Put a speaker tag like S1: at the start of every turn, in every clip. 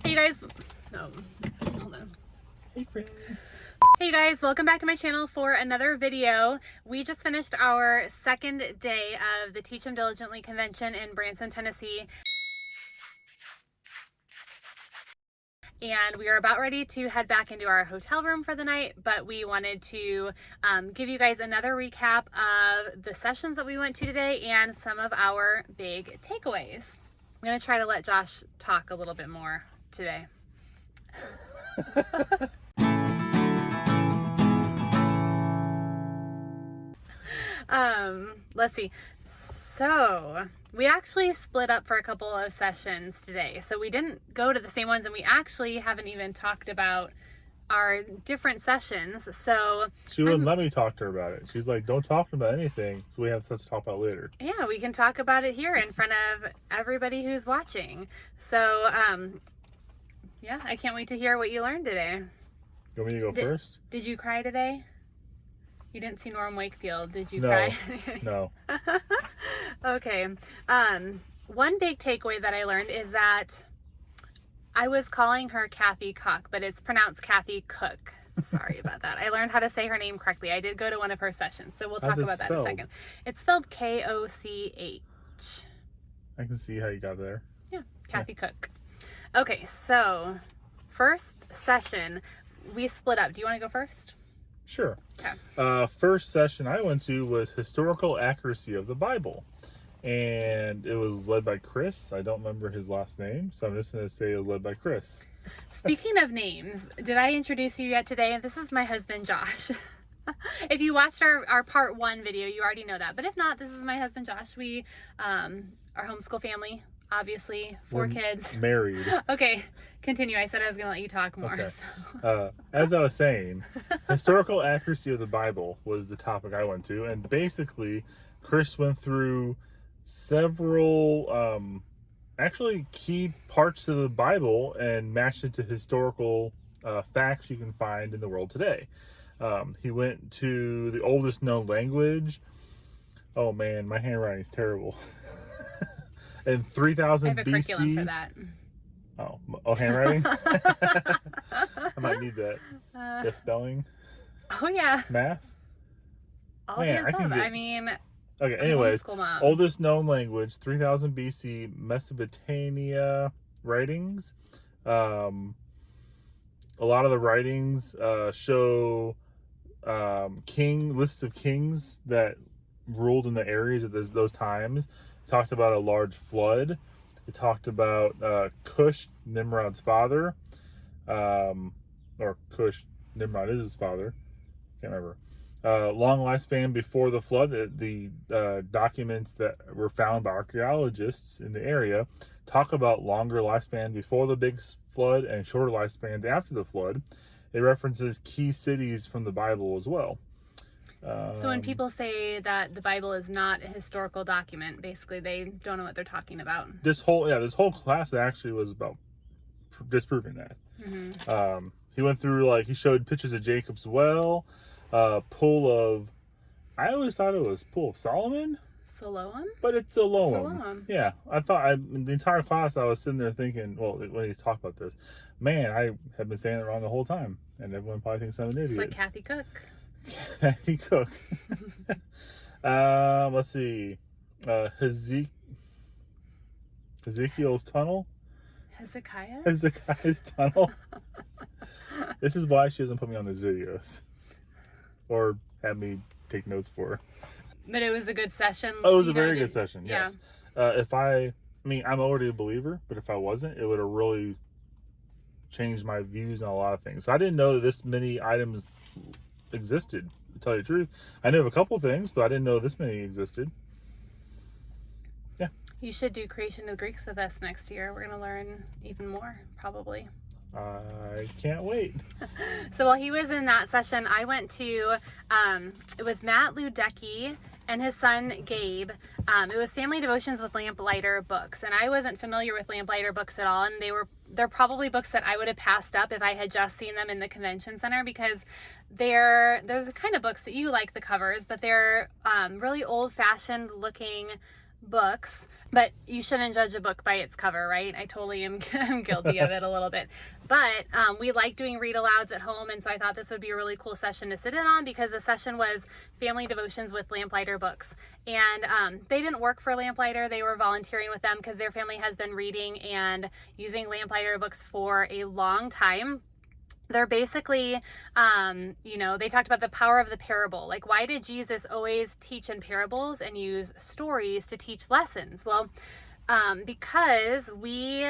S1: Hey guys, hold on.
S2: Hey friends.
S1: Hey guys, welcome back to my channel for another video. We just finished our second day of the Teach 'em Diligently convention in Branson, Tennessee. And we are about ready to head back into our hotel room for the night, but we wanted to give you guys another recap of the sessions that we went to today and some of our big takeaways. I'm gonna try to let Josh talk a little bit more today. Let's see. So we actually split up for a couple of sessions today. So we didn't go to the same ones, and we actually haven't even talked about our different sessions. So
S2: she wouldn't let me talk to her about it. She's like, don't talk about anything, so we have stuff to talk about later.
S1: Yeah, we can talk about it here in front of everybody who's watching. So yeah, I can't wait to hear what you learned today.
S2: You want me to go first?
S1: Did you cry today? You didn't see Norm Wakefield, did you?
S2: No,
S1: cry?
S2: no.
S1: Okay. One big takeaway that I learned is that I was calling her Kathy Cook, but it's pronounced Kathy Cook. Sorry about that. I learned how to say her name correctly. I did go to one of her sessions, so we'll talk about that in a second. It's spelled K-O-C-H.
S2: I can see how you got there.
S1: Yeah, Kathy Cook. Okay, so first session, we split up. Do you want to go first?
S2: Sure.
S1: Okay.
S2: First session I went to was historical accuracy of the Bible, and it was led by Chris. I don't remember his last name, so I'm just going to say it was led by Chris.
S1: Speaking of names, did I introduce you yet today? This is my husband, Josh. If you watched our part 1 video, you already know that. But if not, this is my husband, Josh. We are homeschool family, obviously, 4 kids.
S2: Married.
S1: Okay, continue. I said I was going to let you talk more.
S2: Okay.
S1: So.
S2: As I was saying, historical accuracy of the Bible was the topic I went to. And basically, Chris went through several actually key parts of the Bible and matched it to historical facts you can find in the world today. He went to the oldest known language. Oh man, my handwriting is terrible. In 3000
S1: I have a
S2: BC.
S1: curriculum for that.
S2: Oh, handwriting? I might need that. The spelling.
S1: Oh yeah.
S2: Math.
S1: All
S2: Man,
S1: the above.
S2: I
S1: I mean,
S2: Okay, anyways,
S1: homeschool mom.
S2: oldest known language, 3000 BC, Mesopotamia writings. A lot of the writings show lists of kings that ruled in the areas at those times. It talked about a large flood. It talked about Cush, Nimrod's father, or Cush, Nimrod is his father. Can't remember. Long lifespan before the flood. The documents that were found by archaeologists in the area talk about longer lifespan before the big flood and shorter lifespans after the flood. It references key cities from the Bible as well.
S1: So when people say that the Bible is not a historical document, basically they don't know what they're talking about.
S2: This whole class actually was about disproving that.
S1: Mm-hmm.
S2: He went through, he showed pictures of Jacob's well, pool of, I always thought it was Pool of Solomon.
S1: Siloam?
S2: But it's Siloam.
S1: Siloam.
S2: Yeah, I thought, the entire class I was sitting there thinking, well, when he talked about this, man, I have been saying it wrong the whole time. And everyone probably thinks I'm an idiot.
S1: It's like Kathy Cook.
S2: Kathy Cook. Let's see. Ezekiel's tunnel. Hezekiah's tunnel. This is why she doesn't put me on these videos or have me take notes for her.
S1: But it was a good session.
S2: Oh, it was a very good session. Yes.
S1: Yeah.
S2: I'm already a believer, but if I wasn't, it would have really changed my views on a lot of things. So I didn't know that this many items existed, to tell you the truth. I knew of a couple of things, but I didn't know this many existed. Yeah.
S1: You should do Creation of the Greeks with us next year. We're going to learn even more, probably.
S2: I can't wait.
S1: So while he was in that session, I went to, it was Matt Ludecki and his son Gabe. It was Family Devotions with Lamplighter books, and I wasn't familiar with Lamplighter books at all, and they're probably books that I would have passed up if I had just seen them in the convention center, because they're the kind of books that you like the covers, but they're really old-fashioned looking books But you shouldn't judge a book by its cover, right? I totally am I'm guilty of it a little bit. But we like doing read alouds at home, and so I thought this would be a really cool session to sit in on, because the session was family devotions with Lamplighter books. And they didn't work for Lamplighter. They were volunteering with them because their family has been reading and using Lamplighter books for a long time. They're basically, they talked about the power of the parable. Like, why did Jesus always teach in parables and use stories to teach lessons? Well, because we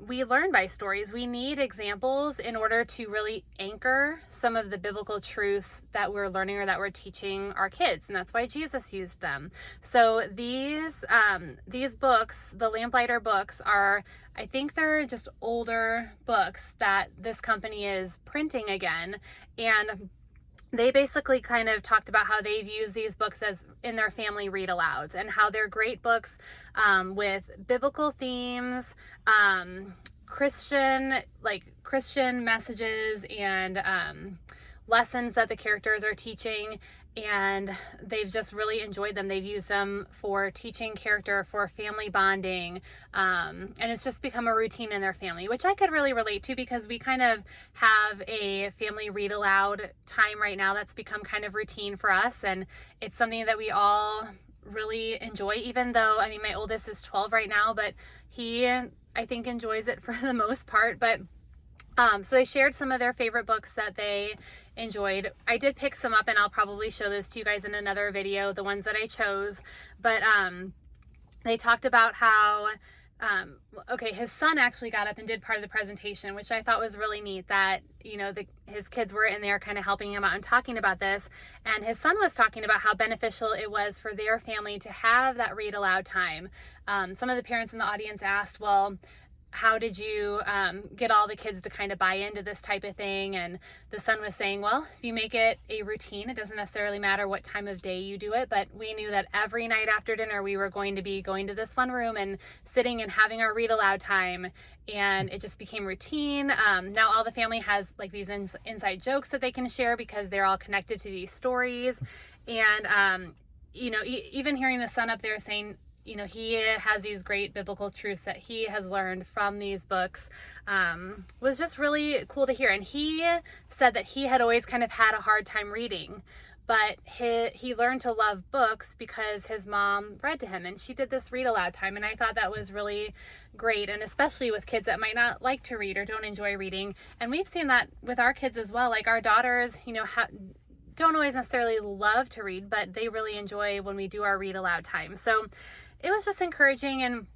S1: learn by stories. We need examples in order to really anchor some of the biblical truths that we're learning or that we're teaching our kids, and that's why Jesus used them. So these books, the Lamplighter books, are, I think they're just older books that this company is printing again, and they basically kind of talked about how they've used these books as in their family read alouds, and how they're great books with biblical themes, Christian messages, and lessons that the characters are teaching. And they've just really enjoyed them. They've used them for teaching character, for family bonding, and it's just become a routine in their family, which I could really relate to, because we kind of have a family read aloud time right now that's become kind of routine for us, and it's something that we all really enjoy, even though, I mean, my oldest is 12 right now, but he, I think, enjoys it for the most part. But so they shared some of their favorite books that they enjoyed. I did pick some up, and I'll probably show those to you guys in another video, the ones that I chose. But they talked about how, his son actually got up and did part of the presentation, which I thought was really neat, that, his kids were in there kind of helping him out and talking about this. And his son was talking about how beneficial it was for their family to have that read aloud time. Some of the parents in the audience asked, well, how did you get all the kids to kind of buy into this type of thing? And the son was saying, well, if you make it a routine, it doesn't necessarily matter what time of day you do it, but we knew that every night after dinner we were going to be going to this one room and sitting and having our read aloud time, and it just became routine. Now all the family has like these inside jokes that they can share because they're all connected to these stories. And even hearing the son up there saying, he has these great biblical truths that he has learned from these books, was just really cool to hear. And he said that he had always kind of had a hard time reading, but he learned to love books because his mom read to him, and she did this read aloud time. And I thought that was really great, and especially with kids that might not like to read or don't enjoy reading. And we've seen that with our kids as well. Like, our daughters, don't always necessarily love to read, but they really enjoy when we do our read aloud time. So it was just encouraging. And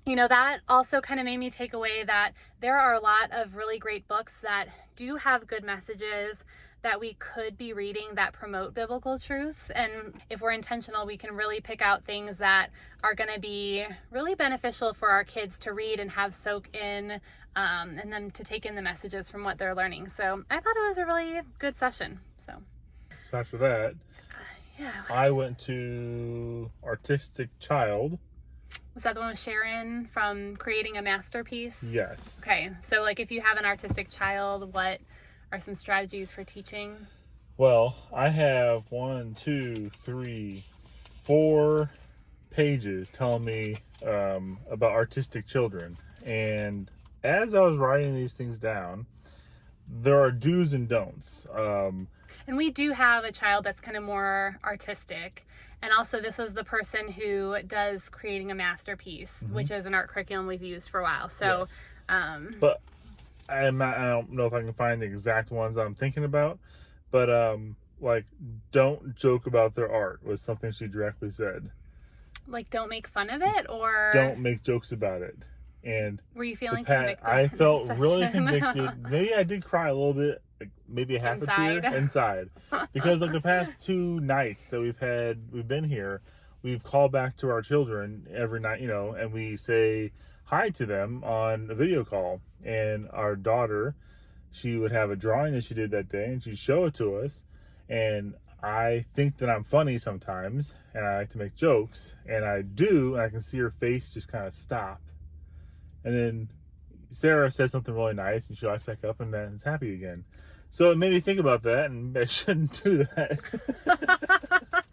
S1: that also kind of made me take away that there are a lot of really great books that do have good messages that we could be reading that promote biblical truths. And if we're intentional, we can really pick out things that are going to be really beneficial for our kids to read and have soak in, and them to take in the messages from what they're learning. So I thought it was a really good session. So
S2: after that,
S1: yeah.
S2: I went to Artistic Child.
S1: Was that the one with Sharon from Creating a Masterpiece?
S2: Yes.
S1: Okay, so like, if you have an artistic child, what are some strategies for teaching?
S2: Well, I have 4 pages telling me about artistic children. And as I was writing these things down, there are do's and don'ts.
S1: And we do have a child that's kind of more artistic. And also, this was the person who does Creating a Masterpiece, which is an art curriculum we've used for a while. So,
S2: yes. But I don't know if I can find the exact ones I'm thinking about. But don't joke about their art was something she directly said.
S1: Like, don't make fun of it, or
S2: don't make jokes about it. And
S1: were you feeling convicted?
S2: I felt really convicted. Maybe I did cry a little bit, like maybe a half a tear inside, because like the past 2 nights that we've been here, we've called back to our children every night, and we say hi to them on a video call. And our daughter, she would have a drawing that she did that day, and she'd show it to us. And I think that I'm funny sometimes, and I like to make jokes, and I do, and I can see her face just kind of stop. And then Sara says something really nice, and she lights back up, and then is happy again. So it made me think about that, and I shouldn't do that.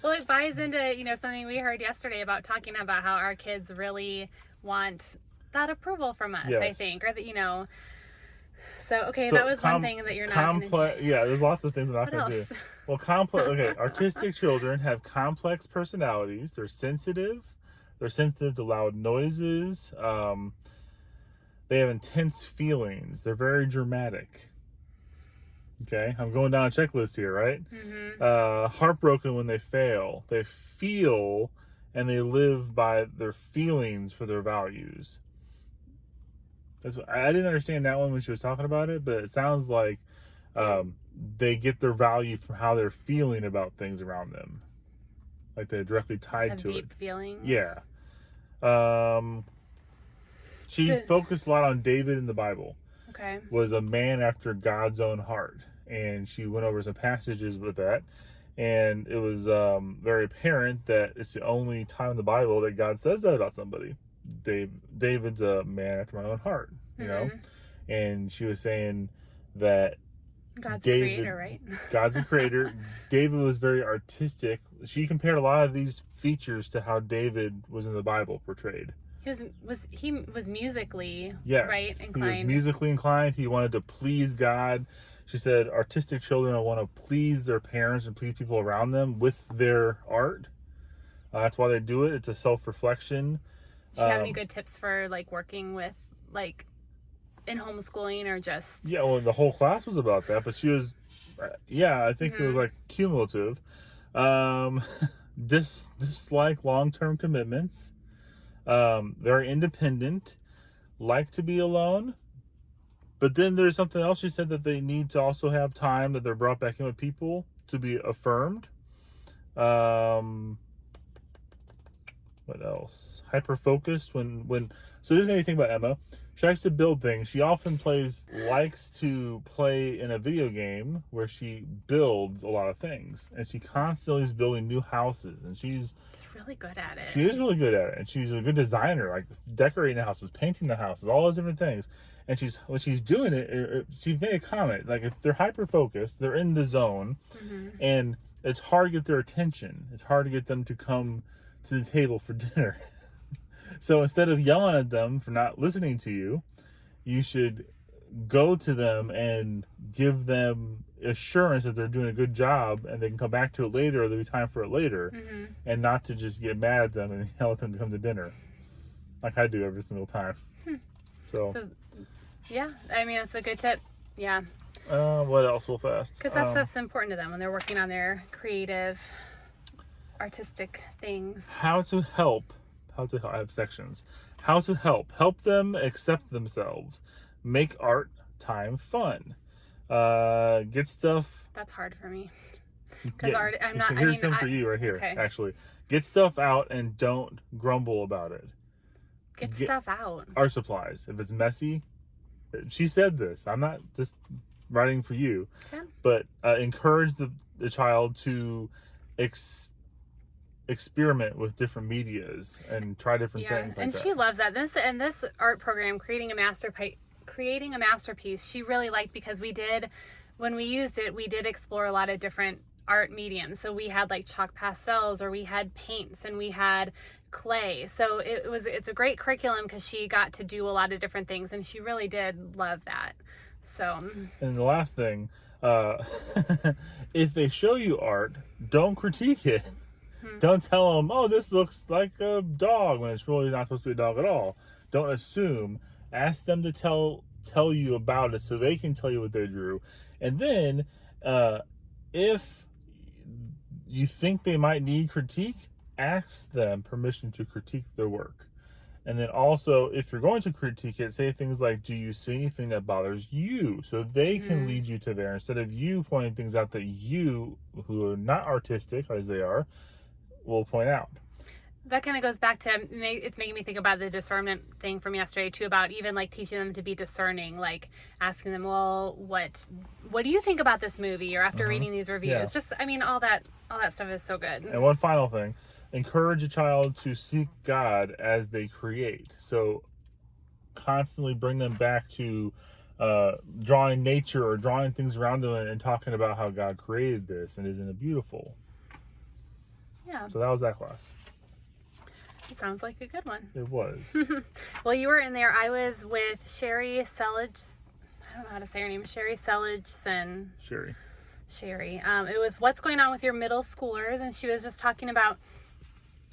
S1: Well, it buys into, something we heard yesterday about talking about how our kids really want that approval from us, I
S2: Yes.
S1: think. Or that. So, okay,
S2: So
S1: that was one thing that you're not going to do.
S2: Yeah, there's lots of things I'm not
S1: What
S2: going to
S1: else?
S2: do. Well, okay, artistic children have complex personalities. They're sensitive. They're sensitive to loud noises. They have intense feelings. They're very dramatic. Okay, I'm going down a checklist here, right?
S1: Mm-hmm.
S2: Heartbroken when they fail. They feel and they live by their feelings for their values. I didn't understand that one when she was talking about it, but it sounds like they get their value from how they're feeling about things around them. Like they're directly tied to
S1: deep
S2: it.
S1: feelings.
S2: Yeah. She focused a lot on David in the Bible.
S1: Okay.
S2: Was a man after God's own heart. And she went over some passages with that. And it was very apparent that it's the only time in the Bible that God says that about somebody. David's a man after my own heart, you know? And she was saying that
S1: God's the creator, right?
S2: God's the creator. David was very artistic. She compared a lot of these features to how David was in the Bible portrayed.
S1: He was musically
S2: inclined. He was musically inclined. He wanted to please God. She said artistic children want to please their parents and please people around them with their art. That's why they do it. It's a self-reflection.
S1: Do you have any good tips for working with in homeschooling or just?
S2: Yeah, well, the whole class was about that, but she was, I think it was cumulative. Dislike long-term commitments. Very independent, like to be alone. But then there's something else she said, that they need to also have time, that they're brought back in with people to be affirmed. What else? Hyper focused when so this made me think about Emma. She likes to build things. She often likes to play in a video game where she builds a lot of things, and she constantly is building new houses, and she's
S1: really good at it.
S2: She is really good at it, and she's a good designer, like decorating the houses, painting the houses, all those different things. And when she's doing it, she's made a comment, like if they're hyper focused, they're in the zone, and it's hard to get their attention. It's hard to get them to come to the table for dinner. So instead of yelling at them for not listening to you, you should go to them and give them assurance that they're doing a good job, and they can come back to it later, or there'll be time for it later, and not to just get mad at them and yell at them to come to dinner, like I do every single time. So
S1: yeah, I mean, it's a good tip. Yeah.
S2: What else real fast?
S1: Because that stuff's important to them when they're working on their creative, artistic things.
S2: I have sections. How to help them accept themselves, make art time fun, get stuff.
S1: That's hard for me. Because art, I'm not.
S2: Here's some for you right here. Okay. Actually, get stuff out and don't grumble about it.
S1: Get stuff out.
S2: Art supplies. If it's messy, she said this. I'm not just writing for you, but encourage the child to experiment with different medias and try different things like
S1: and
S2: that.
S1: She loves that. This art program, creating a masterpiece, she really liked, because when we used it, we did explore a lot of different art mediums. So we had chalk pastels, or we had paints, and we had clay. So it's a great curriculum, because she got to do a lot of different things, and she really did love that. So,
S2: and the last thing, if they show you art, don't critique it. Don't tell them, oh, this looks like a dog, when it's really not supposed to be a dog at all. Don't assume. Ask them to tell you about it, so they can tell you what they drew. And then if you think they might need critique, ask them permission to critique their work. And then also, if you're going to critique it, say things like, do you see anything that bothers you? So they can lead you to there, instead of you pointing things out that you, who are not artistic as they are, will point out.
S1: That kind of goes back to, it's making me think about the discernment thing from yesterday too, about even teaching them to be discerning, asking them, well, what do you think about this movie, or after reading these reviews? Just, I mean, all that stuff is so good.
S2: And one final thing, encourage a child to seek God as they create. So constantly bring them back to drawing nature, or drawing things around them, and talking about how God created this, and isn't it beautiful?
S1: Yeah.
S2: So that was that class.
S1: It sounds like a good one.
S2: It was.
S1: Well, you were in there. I was with Sherry Selage. I don't know how to say her name. Sherry Seligson. Sherry. It was what's going on with your middle schoolers, and she was just talking about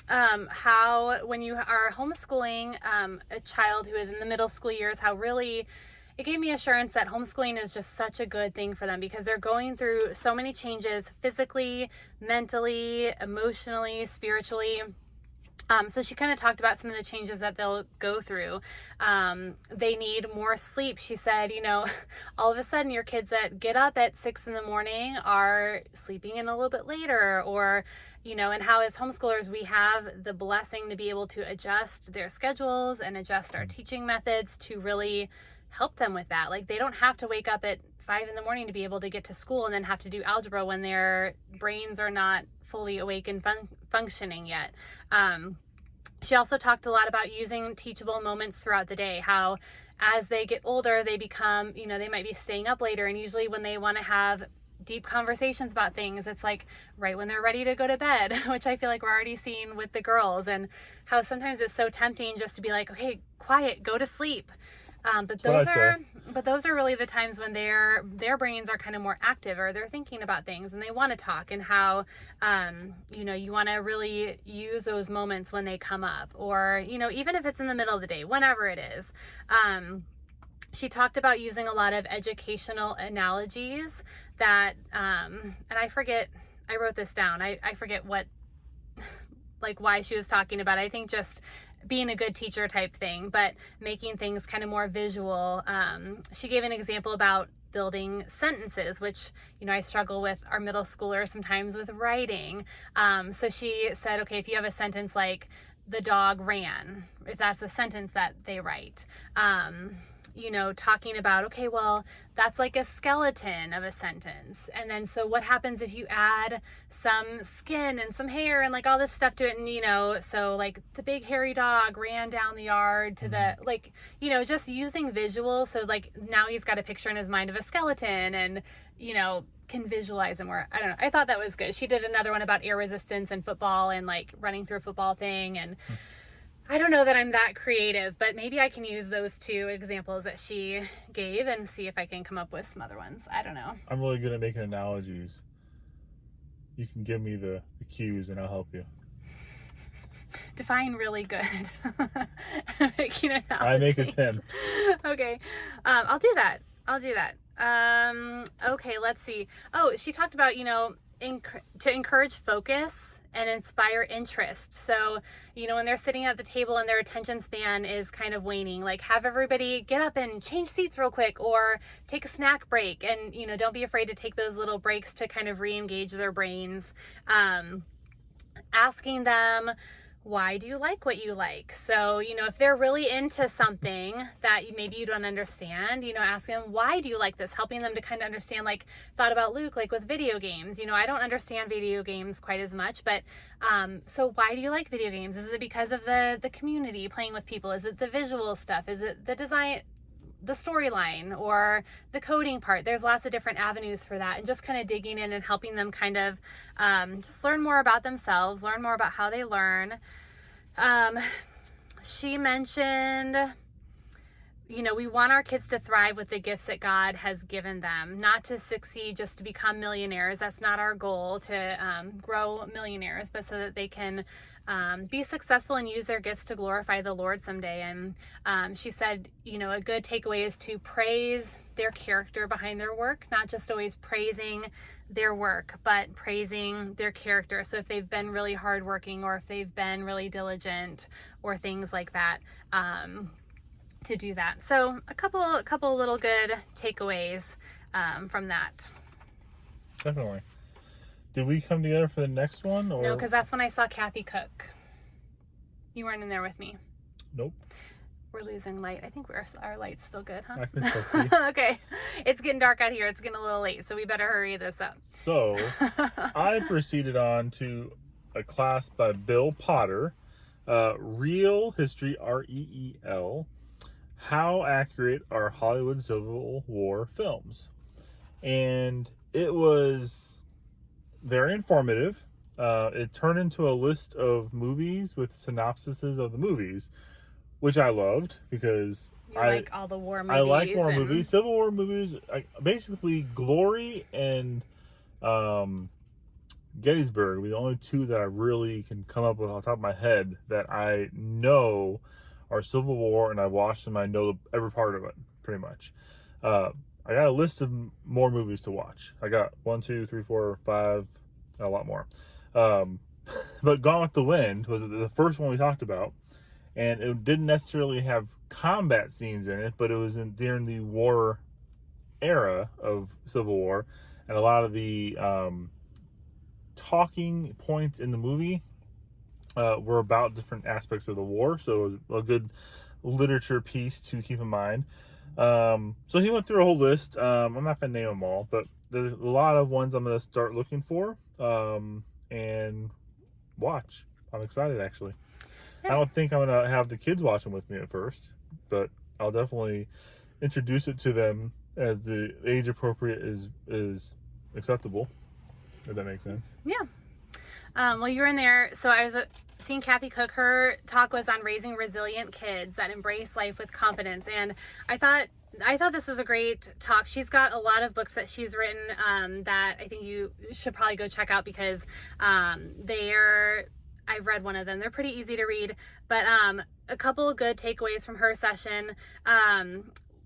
S1: how when you are homeschooling a child who is in the middle school years, how really it gave me assurance that homeschooling is just such a good thing for them because they're going through so many changes physically, mentally, emotionally, spiritually. So she kind of talked about some of the changes that they'll go through. They need more sleep. She said, all of a sudden your kids that get up at 6 a.m. are sleeping in a little bit later, or, and how as homeschoolers, we have the blessing to be able to adjust their schedules and adjust our teaching methods to really help them with that. Like, they don't have to wake up at 5 a.m. to be able to get to school and then have to do algebra when their brains are not fully awake and functioning yet. She also talked a lot about using teachable moments throughout the day, how as they get older, they become, they might be staying up later, and usually when they want to have deep conversations about things, it's like right when they're ready to go to bed, which I feel like we're already seeing with the girls, and how sometimes it's so tempting just to be like, okay, quiet, go to sleep. But those are really the times when their brains are kind of more active, or they're thinking about things and they want to talk, and how you want to really use those moments when they come up, or even if it's in the middle of the day, whenever it is. She talked about using a lot of educational analogies that and I wrote this down. I forget what like why she was talking about. I think just being a good teacher type thing, but making things kind of more visual. She gave an example about building sentences, which, I struggle with our middle schoolers sometimes with writing. So she said, okay, if you have a sentence like the dog ran, if that's a sentence that they write, talking about, okay, well, that's like a skeleton of a sentence. And then, so what happens if you add some skin and some hair and like all this stuff to it? And, so like the big hairy dog ran down the yard to the, like, just using visuals. So like now he's got a picture in his mind of a skeleton and, can visualize him, or I don't know. I thought that was good. She did another one about air resistance and football and like running through a football thing. And I don't know that I'm that creative, but maybe I can use those two examples that she gave and see if I can come up with some other ones. I don't know.
S2: I'm really good at making analogies. You can give me the cues and I'll help you.
S1: Define really good. Making analogies.
S2: I make attempts.
S1: Okay. I'll do that. Okay, let's see. Oh, she talked about, to encourage focus and inspire interest. So, when they're sitting at the table and their attention span is kind of waning, like have everybody get up and change seats real quick, or take a snack break, and, don't be afraid to take those little breaks to kind of re-engage their brains. Asking them, why do you like what you like? So, if they're really into something that maybe you don't understand, asking them, why do you like this? Helping them to kind of understand, like, thought about Luke, like with video games. I don't understand video games quite as much, but so why do you like video games? Is it because of the community, playing with people? Is it the visual stuff? Is it the design, the storyline, or the coding part? There's lots of different avenues for that, and just kind of digging in and helping them kind of just learn more about themselves, learn more about how they learn. She mentioned, we want our kids to thrive with the gifts that God has given them, not to succeed just to become millionaires. That's not our goal, to grow millionaires, but so that they can be successful and use their gifts to glorify the Lord someday. And she said, a good takeaway is to praise their character behind their work, not just always praising their work, but praising their character. So if they've been really hardworking, or if they've been really diligent, or things like that, to do that. So a couple little good takeaways from that.
S2: Definitely. Did we come together for the next one? Or?
S1: No, because that's when I saw Kathy cook. You weren't in there with me.
S2: Nope.
S1: We're losing light. I think our light's still good, huh?
S2: I can still see.
S1: Okay. It's getting dark out here. It's getting a little late, so we better hurry this up.
S2: So, I proceeded on to a class by Bill Potter, Real History, REEL, How Accurate Are Hollywood Civil War Films? And it was very informative. it turned into a list of movies with synopsises of the movies, which I loved because
S1: You like all the war movies.
S2: I like war movies, Civil War movies, basically Glory and Gettysburg were the only two that I really can come up with off the top of my head that I know are Civil War, and I've watched them. I know every part of it, pretty much. I got a list of more movies to watch. I got 1, 2, 3, 4, 5, a lot more. But Gone with the Wind was the first one we talked about, and it didn't necessarily have combat scenes in it, but it was during the war era of Civil War, and a lot of the talking points in the movie were about different aspects of the war, so it was a good literature piece to keep in mind. So he went through a whole list. I'm not going to name them all, but there's a lot of ones I'm going to start looking for and watch. I'm excited, actually. I don't think I'm going to have the kids watching with me at first, but I'll definitely introduce it to them as the age appropriate is acceptable, if that makes sense.
S1: Yeah. Well, you were in there, so I was seeing Kathy Cook. Her talk was on raising resilient kids that embrace life with confidence, and I thought this was a great talk. She's got a lot of books that she's written that I think you should probably go check out because I've read one of them. They're pretty easy to read, but a couple of good takeaways from her session.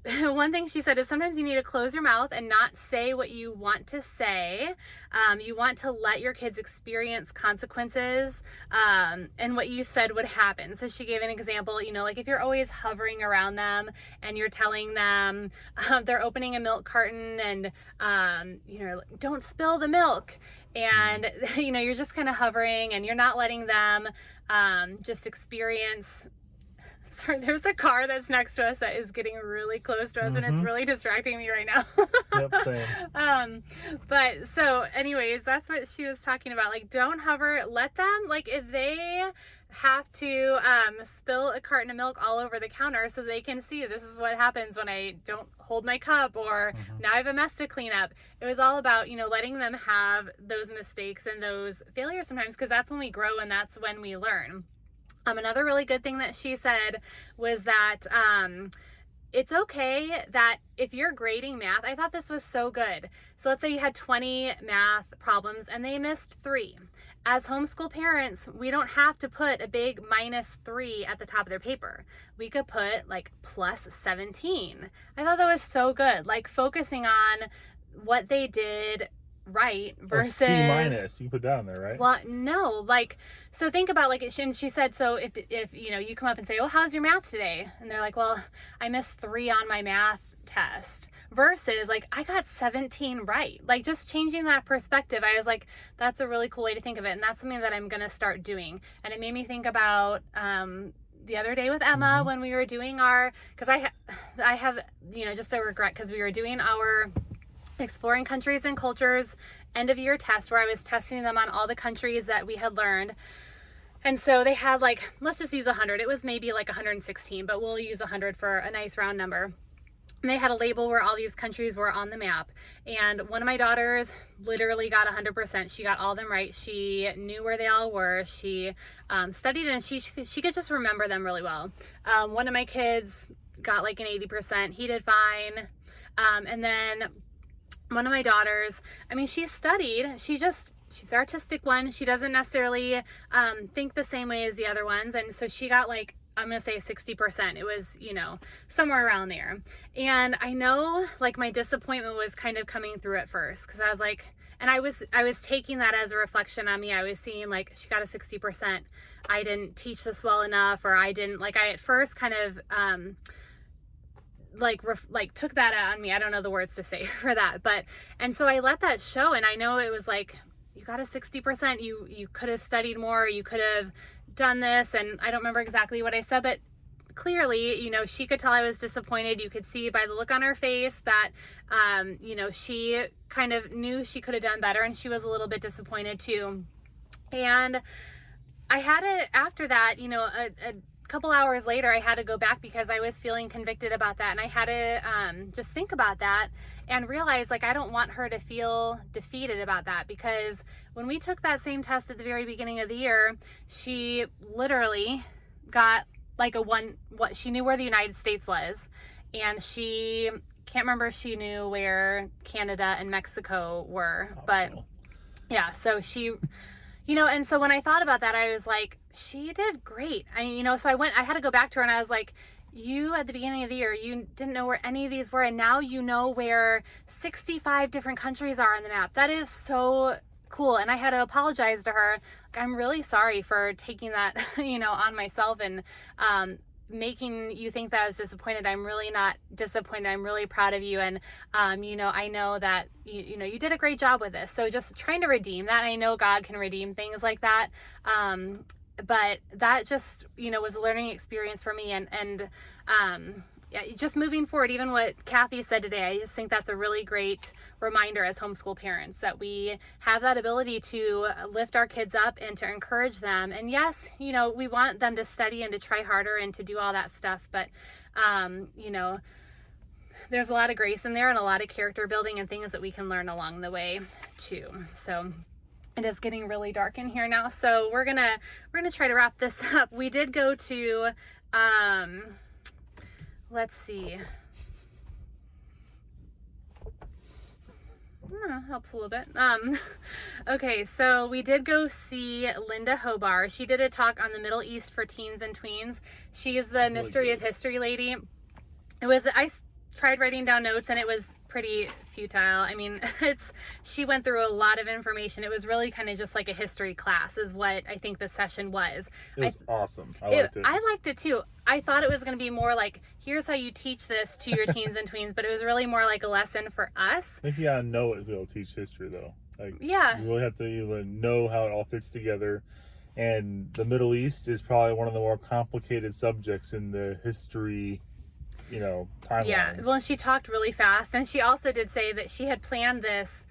S1: One thing she said is sometimes you need to close your mouth and not say what you want to say. You want to let your kids experience consequences, and what you said would happen. So she gave an example, like if you're always hovering around them and you're telling them they're opening a milk carton and, don't spill the milk. And, you're just kind of hovering and you're not letting them just experience. Sorry, there's a car that's next to us that is getting really close to us, and it's really distracting me right now.
S2: Yep, same.
S1: But so anyways, that's what she was talking about. Like, don't hover, let them, like if they have to spill a carton of milk all over the counter so they can see this is what happens when I don't hold my cup, or now I have a mess to clean up. It was all about, letting them have those mistakes and those failures sometimes, because that's when we grow and that's when we learn. Another really good thing that she said was that it's okay that if you're grading math, I thought this was so good. So let's say you had 20 math problems and they missed 3. As homeschool parents, we don't have to put a big -3 at the top of their paper. We could put like +17. I thought that was so good. Like focusing on what they did right versus
S2: or C-. You put that in there, right?
S1: Well, no, so think about and she said, so if you come up and say, oh, how's your math today? And they're like, well, I missed 3 on my math test, versus I got 17 right. Just changing that perspective. I was like, that's a really cool way to think of it. And that's something that I'm going to start doing. And it made me think about, the other day with Emma when we were doing because I have, just a regret, because we were doing our Exploring Countries and Cultures end of year test, where I was testing them on all the countries that we had learned. And so they had let's just use 100. It was maybe 116, but we'll use 100 for a nice round number. And they had a label where all these countries were on the map. And one of my daughters literally got 100%. She got all of them right. She knew where they all were. She studied and she could just remember them really well. One of my kids got an 80%. He did fine. And then one of my daughters, she studied. She's the artistic one. She doesn't necessarily think the same way as the other ones. And so she got I'm going to say 60%. It was, somewhere around there. And I know my disappointment was kind of coming through at first, because I was and I was taking that as a reflection on me. I was seeing she got a 60%. I didn't teach this well enough, or I didn't I at first kind of, took that on me. I don't know the words to say for that, and so I let that show, and I know it was you got a 60%, you could have studied more, you could have done this, and I don't remember exactly what I said, but clearly, she could tell I was disappointed. You could see by the look on her face that, she kind of knew she could have done better, and she was a little bit disappointed too. And I had after that, a couple hours later, I had to go back because I was feeling convicted about that. And I had to just think about that and realize, like, I don't want her to feel defeated about that, because when we took that same test at the very beginning of the year, she literally got like she knew where the United States was, and she can't remember if she knew where Canada and Mexico were, but yeah, so she, and so when I thought about that, I was like, she did great. So I had to go back to her and I was like, you at the beginning of the year, you didn't know where any of these were, and now you know where 65 different countries are on the map. That is so cool. And I had to apologize to her. Like, I'm really sorry for taking that, on myself and making you think that I was disappointed. I'm really not disappointed. I'm really proud of you. And, I know that, you did a great job with this. So just trying to redeem that. I know God can redeem things like that. But that just, was a learning experience for me. And just moving forward, even what Kathy said today, I just think that's a really great reminder as homeschool parents, that we have that ability to lift our kids up and to encourage them. And yes, we want them to study and to try harder and to do all that stuff. But, there's a lot of grace in there and a lot of character building and things that we can learn along the way too. So it is getting really dark in here now. So we're gonna try to wrap this up. We did go to, let's see. Helps a little bit. Okay, so we did go see Linda Hobar. She did a talk on the Middle East for teens and tweens. She is the Mystery of History lady. I tried writing down notes and it was pretty futile. I mean, she went through a lot of information. It was really kind of just like a history class is what I think the session was.
S2: It was awesome. I liked it.
S1: I liked it too. I thought it was going to be more like, here's how you teach this to your teens and tweens, but it was really more like a lesson for us.
S2: I think you gotta know it to be able to teach history though. Like,
S1: yeah.
S2: You really have to even know how it all fits together. And the Middle East is probably one of the more complicated subjects in the history timelines.
S1: Yeah, well, she talked really fast, and she also did say that she had planned this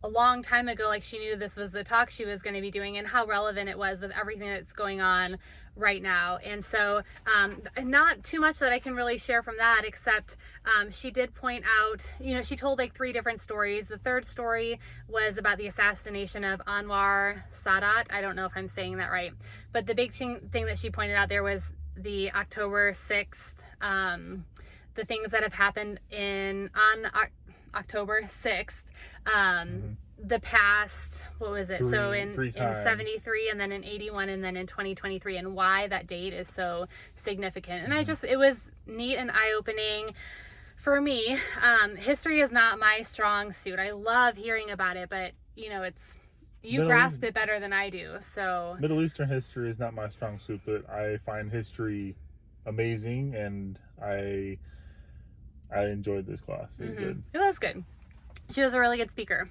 S1: a long time ago. Like, she knew this was the talk she was going to be doing and how relevant it was with everything that's going on right now. And so not too much that I can really share from that, except she did point out, she told like 3 different stories. The third story was about the assassination of Anwar Sadat. I don't know if I'm saying that right, but the big thing that she pointed out there was the October 6th, the things that have happened on October 6th, the past, what was it? So in 73 and then in 81 and then in 2023, and why that date is so significant. And it was neat and eye-opening for me. History is not my strong suit. I love hearing about it, but you grasp it better than I do. So
S2: Middle Eastern history is not my strong suit, but I find history amazing, and I enjoyed this class. It was good.
S1: It was good. She was a really good speaker.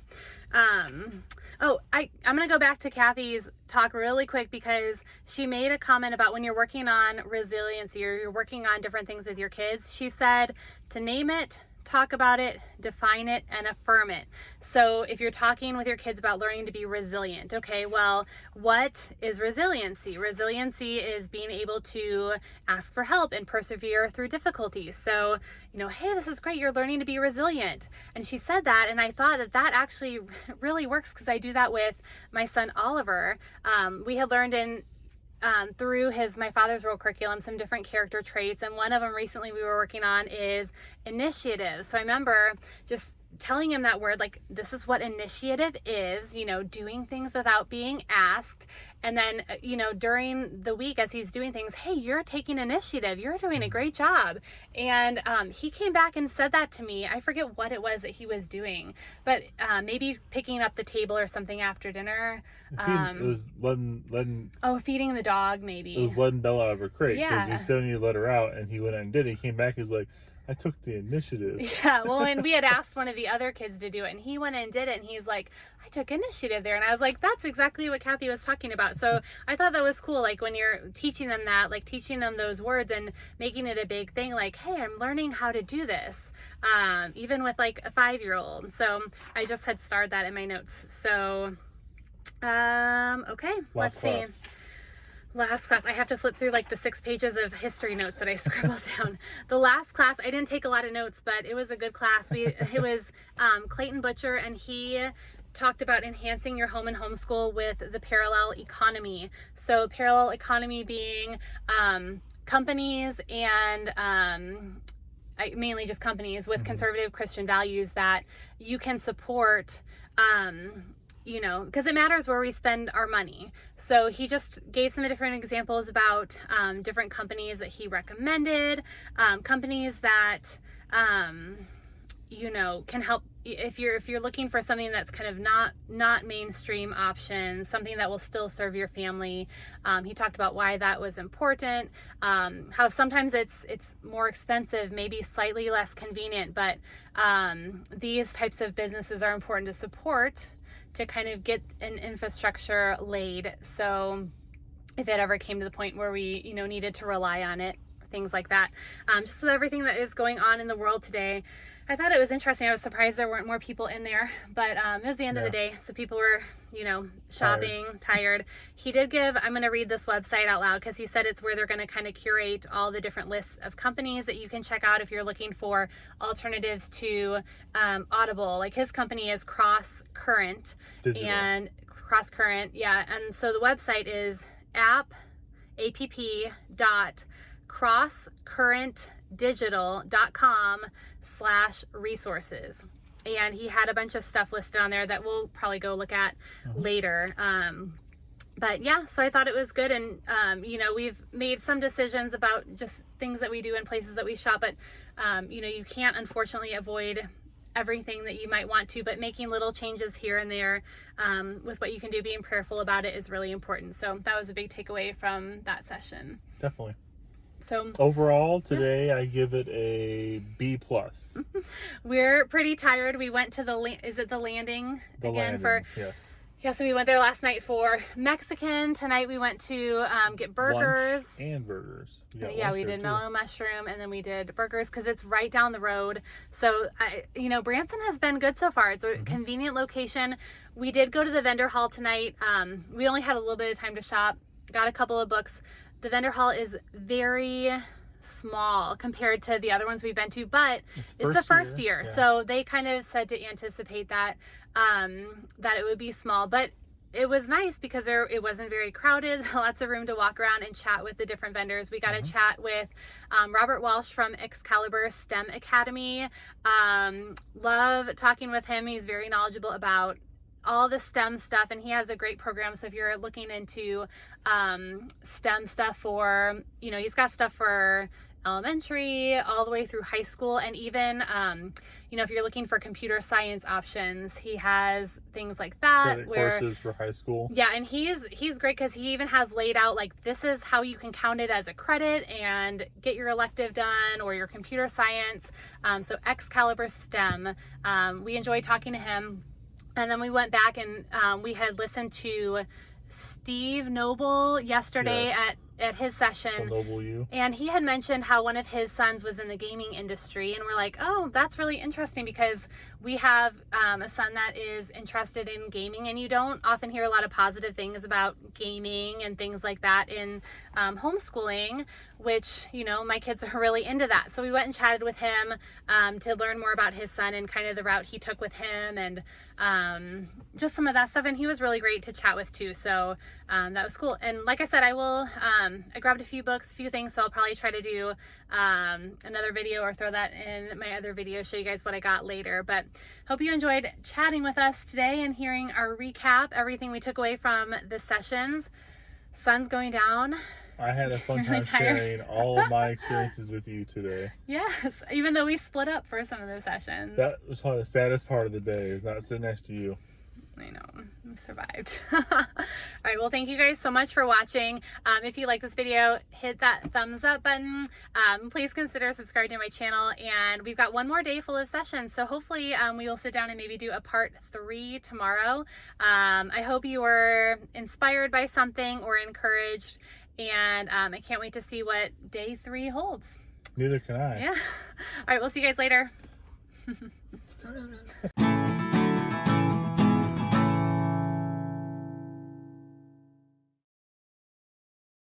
S1: I'm going to go back to Kathy's talk really quick, because she made a comment about when you're working on resiliency or you're working on different things with your kids. She said to name it, talk about it, define it, and affirm it. So if you're talking with your kids about learning to be resilient, okay, well, what is resiliency? Resiliency is being able to ask for help and persevere through difficulties. So, hey, this is great. You're learning to be resilient. And she said that, and I thought that actually really works, because I do that with my son, Oliver. We had learned through my father's role curriculum some different character traits, and one of them recently we were working on is initiative. So I remember just telling him that word, like, this is what initiative is, doing things without being asked. And then, during the week as he's doing things, hey, you're taking initiative. You're doing a great job. And he came back and said that to me. I forget what it was that he was doing, but maybe picking up the table or something after dinner.
S2: It was letting.
S1: Oh, feeding the dog, maybe.
S2: It was letting Bella out of her crate.
S1: Yeah.
S2: Because we said we need to let her out, and he went out and did it. He came back, he was like, I took the initiative.
S1: Yeah, well, and we had asked one of the other kids to do it, and he went and did it, and he's like, I took initiative there. And I was like, that's exactly what Kathy was talking about. So I thought that was cool, like, when you're teaching them that, like, teaching them those words and making it a big thing, like, hey, I'm learning how to do this, even with, like, a 5-year-old. So I just had starred that in my notes. So, okay, let's see. Last class, I have to flip through like the 6 pages of history notes that I scribbled down. The last class, I didn't take a lot of notes, but it was a good class. It was Clayton Butcher, and he talked about enhancing your home and homeschool with the parallel economy. So parallel economy being companies and mainly just companies with conservative Christian values that you can support, you know, because it matters where we spend our money. So he just gave some different examples about different companies that he recommended, companies that, you know, can help if you're looking for something that's kind of not mainstream options, something that will still serve your family. He talked about why that was important, how sometimes it's more expensive, maybe slightly less convenient, but these types of businesses are important to support to kind of get an infrastructure laid. So if it ever came to the point where we, you know, needed to rely on it, things like that. Just with everything that is going on in the world today, I thought it was interesting. I was surprised there weren't more people in there, but it was the end of the day, so people were, you know, shopping, tired. He did give, I'm going to read this website out loud because he said it's where they're going to kind of curate all the different lists of companies that you can check out if you're looking for alternatives to Audible. Like his company is Cross Current and Cross Current, yeah. And so the website is app.crosscurrentdigital.com/resources. And he had a bunch of stuff listed on there that we'll probably go look at later. But yeah, so I thought it was good. And, you know, we've made some decisions about just things that we do and places that we shop, but, you know, you can't unfortunately avoid everything that you might want to, but making little changes here and there with what you can do, being prayerful about it is really important. So that was a big takeaway from that session.
S2: Definitely.
S1: So
S2: overall today, I give it a B+.
S1: We're pretty tired. We went to the landing for
S2: yes.
S1: Yeah, so we went there last night for Mexican. Tonight we went to get burgers.
S2: Lunch and burgers.
S1: Yeah, we did mellow mushroom, and then we did burgers because it's right down the road. So, you know, Branson has been good so far. It's a convenient location. We did go to the vendor hall tonight. We only had a little bit of time to shop. Got a couple of books. The vendor hall is very small compared to the other ones we've been to, but it's the first year. Yeah. So they kind of said to anticipate that that it would be small, but it was nice because it wasn't very crowded. Lots of room to walk around and chat with the different vendors. We got to chat with Robert Walsh from Excalibur STEM Academy. Love talking with him. He's very knowledgeable about all the STEM stuff, and he has a great program. So if you're looking into STEM stuff for, you know, he's got stuff for elementary all the way through high school, and even you know, if you're looking for computer science options, he has things like that.
S2: Courses for high school. Yeah,
S1: and he's great because he even has laid out like, this is how you can count it as a credit and get your elective done or your computer science. So Excalibur STEM. We enjoyed talking to him. And then we went back and we had listened to Steve Noble yesterday at his session.
S2: Noble U.
S1: And he had mentioned how one of his sons was in the gaming industry. And we're like, oh, that's really interesting because we have a son that is interested in gaming. And you don't often hear a lot of positive things about gaming and things like that in homeschooling, which, you know, my kids are really into that. So we went and chatted with him to learn more about his son and kind of the route he took with him and just some of that stuff. And he was really great to chat with too. So that was cool. And like I said, I will, I grabbed a few books, a few things. So I'll probably try to do another video or throw that in my other video, show you guys what I got later. But hope you enjoyed chatting with us today and hearing our recap, everything we took away from the sessions. Sun's going down.
S2: I had a fun time sharing all of my experiences with you today. Yes,
S1: even though we split up for some of the sessions.
S2: That was probably the saddest part of the day, is not sitting next to you.
S1: I know, we survived. All right, well, thank you guys so much for watching. If you like this video, hit that thumbs up button. Please consider subscribing to my channel, and we've got one more day full of sessions, so hopefully we will sit down and maybe do a part 3 tomorrow. I hope you were inspired by something or encouraged, and I can't wait to see what day 3 holds.
S2: Neither can I.
S1: Yeah. All right, we'll see you guys later.